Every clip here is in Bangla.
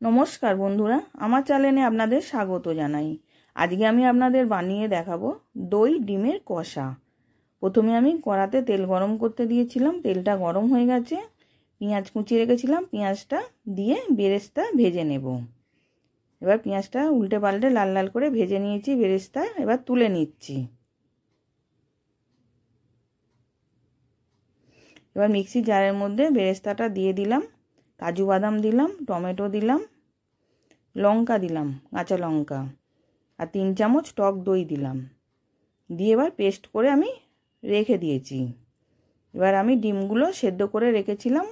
নমস্কার বন্ধুরা, আমার চ্যানেলে আপনাদের স্বাগত জানাই। আজকে আমি আপনাদের বানিয়ে দেখাবো দই ডিমের কষা। প্রথমে আমি কড়াতে তেল গরম করতে দিয়েছিলাম, তেলটা গরম হয়ে গেছে। পেঁয়াজ কুচিয়ে রেখেছিলাম, পেঁয়াজটা দিয়ে বেরেস্তা ভেজে নেব। এবার পেঁয়াজটা উল্টে পাল্টে লাল লাল করে ভেজে নিয়েছি বেরেস্তা, এবার তুলে নিচ্ছি। এবার মিক্সি জারের মধ্যে বেরেস্তাটা দিয়ে দিলাম, কাজু বাদাম দিলাম, টমেটো দিলাম, লঙ্কা দিলাম, কাঁচা লঙ্কা, আর 3 চামচ টক দই দিলাম। দিয়ে এবার পেস্ট করে আমি রেখে দিয়েছি। এবার আমি ডিমগুলো সেদ্ধ করে রেখেছিলাম,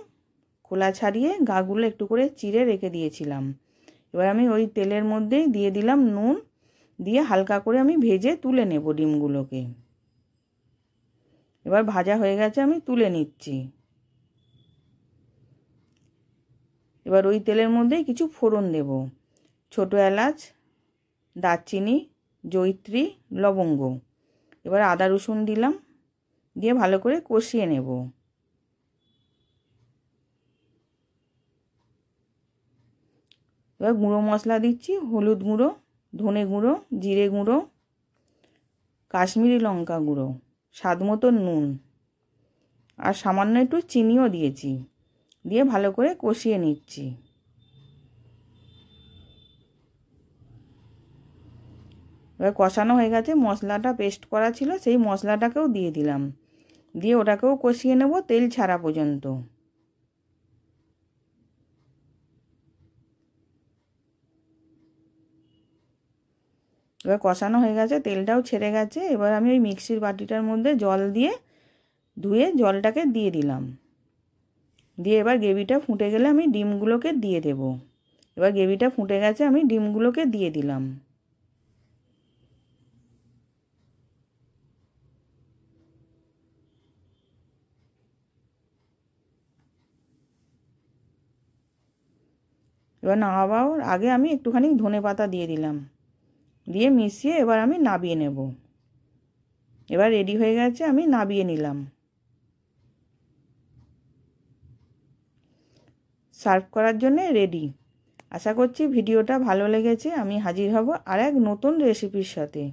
খোলা ছাড়িয়ে গাগুলো একটু করে চিড়ে রেখে দিয়েছিলাম। এবার আমি ওই তেলের মধ্যেই দিয়ে দিলাম নুন, দিয়ে হালকা করে আমি ভেজে তুলে নেব ডিমগুলোকে। এবার ভাজা হয়ে গেছে, আমি তুলে নিচ্ছি। এবার ওই তেলের মধ্যেই কিছু ফোড়ন দেব, ছোট এলাচ, দারচিনি, জয়িত্রী, লবঙ্গ। এবার আদা রসুন দিলাম, দিয়ে ভালো করে কষিয়ে নেব। এবার গুঁড়ো মশলা দিচ্ছি, হলুদ গুঁড়ো, ধনে গুঁড়ো, জিরে গুঁড়ো, কাশ্মীরি লঙ্কা গুঁড়ো, স্বাদ মতো নুন, আর সামান্য একটু চিনিও দিয়েছি। দিয়ে ভালো করে কষিয়ে নিচ্ছি। এবার কষানো হয়ে গেছে, মশলাটা পেস্ট করা ছিল সেই মশলাটাকেও দিয়ে দিলাম, দিয়ে ওটাকেও কষিয়ে নেব তেল ছাড়া পর্যন্ত। এবার কষানো হয়ে গেছে, তেলটাও ছেড়ে গেছে। এবার আমি ওই মিক্সির বাটিটার মধ্যে জল দিয়ে ধুয়ে জলটাকে দিয়ে দিলাম। দিয়ে এবার গ্রেভিটা ফুটে গেলে আমি ডিমগুলোকে দিয়ে দেব। এবার গ্রেভিটা ফুটে গেছে, আমি ডিমগুলোকে দিয়ে দিলাম। এবার নামাবার আগে আমি একটুখানি ধনেপাতা দিয়ে দিলাম, দিয়ে মিশিয়ে এবার আমি নাবিয়ে নেব। এবার রেডি হয়ে গেছে, আমি নাবিয়ে নিলাম। সার্ভ করার জন্য রেডি। আশা করছি ভিডিওটা ভালো লেগেছে। আমি হাজির হব আর এক নতুন রেসিপির সাথে।